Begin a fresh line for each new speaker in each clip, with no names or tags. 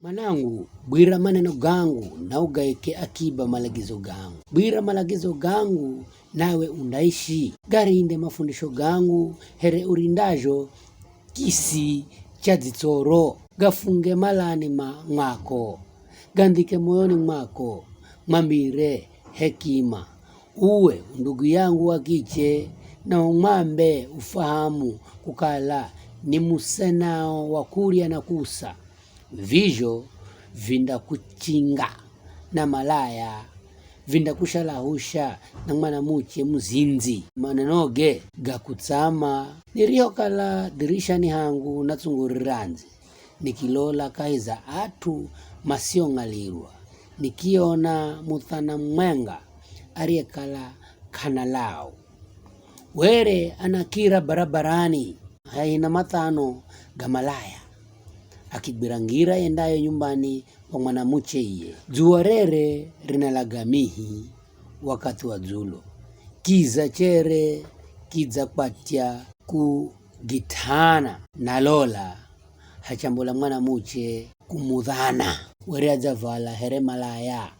Manangu, bwira maneno gangu na ugaike akiba malagizo gangu. Bwira malagizo gangu nawe undaishi. Garinde mafundisho gangu here urindajo kisi cha zitsoro. Gafunge malani mwako. Gandike moyoni mwako. Mambire hekima. Uwe ndugu yangu wakiche na umambe ufahamu kukala ni musenao wakuria na kusa. Vijo vinda kuchinga na malaya, vinda kushalahusha na mwanamuche mzinzi. Manenoge gakutsama niriokala dirishani hangu na tsunguriranzi. Nikilola kaiza atu masiongalirwa. Nikiona muthana mwenga ariekala kanalao. Were anakira barabarani haina matano gamalaya. Akibirangira yendayo nyumbani kwa mwanamuche iye. Juarere rinalagamihi wakati wa zulo. Kiza chere, kiza patia kugitana na lola. Hachambula mwanamuche kumudhana. Were azavala here malaya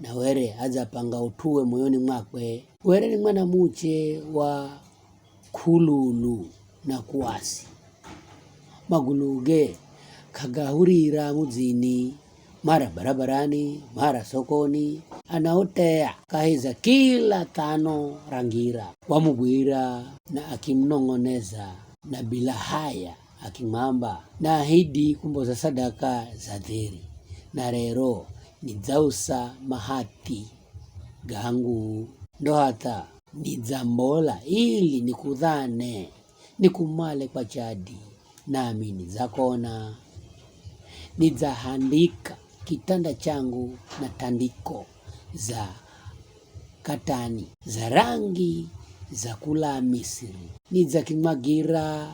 na were azapanga utuwe moyoni mwakwe. Were ni mwanamuche wa kululu na kuasi. Maguluge kagahurira muzini, mara barabarani, mara sokoni, anaotea kahiza kila tano rangira. Wamubwira na akimnongoneza na bila haya akimamba na ahidi kumboza sadaka za dhiri. Na rero nizausa mahati gangu ndo hata nizambola ili nikudhane nikumale kwa chadi nami nizakona. Nizahandika kitanda changu na tandiko za katani za rangi za kula Misri. Nizakimagira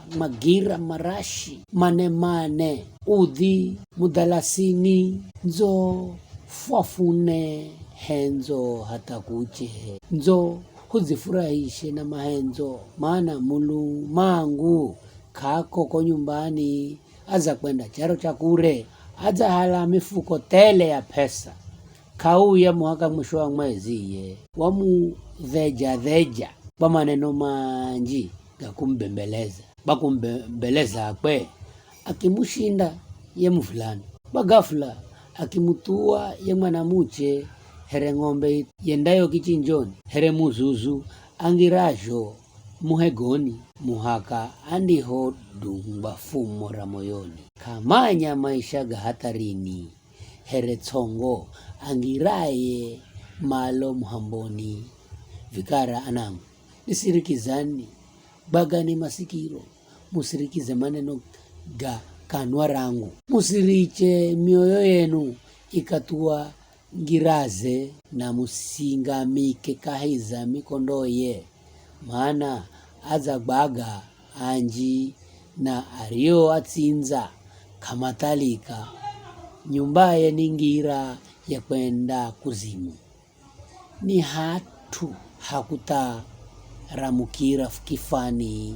marashi mane udhi mudalasini nzo fuafune henzo hata kuche nzo huzifurahishe na mahenzo. Maana mulu mangu kako kwa nyumbani aza kwenda charo chakure, aza hala mifuko tele ya pesa. Kauya mwaka mwisho wa mwezi ye, wamu dheja, kwa maneno manji gakumbembeleza. Bakumbembeleza akwe, akimushinda ye mfulani. Bagafla, akimutua ye mwanamuche, here ngombe yendayo kichinjoni, here muzuzu, angirajo, muhegoni, muhaka andiho dumba fumo ramoyoni. Kamanya maisha hatarini, here tsongo, angiraye malo muhamboni. Vikara anangu, nisirikizani, bagani masikiro, musirikize maneno ga kanwa rangu. Musiriche mioyo yenu ikatua ngiraze na musingamike kahiza mikondoye. Maana aza baga anji na ario atsinza kamatalika nyumbaye ningira ya kwenda kuzimu. Ni hatu hakuta ramukira kifani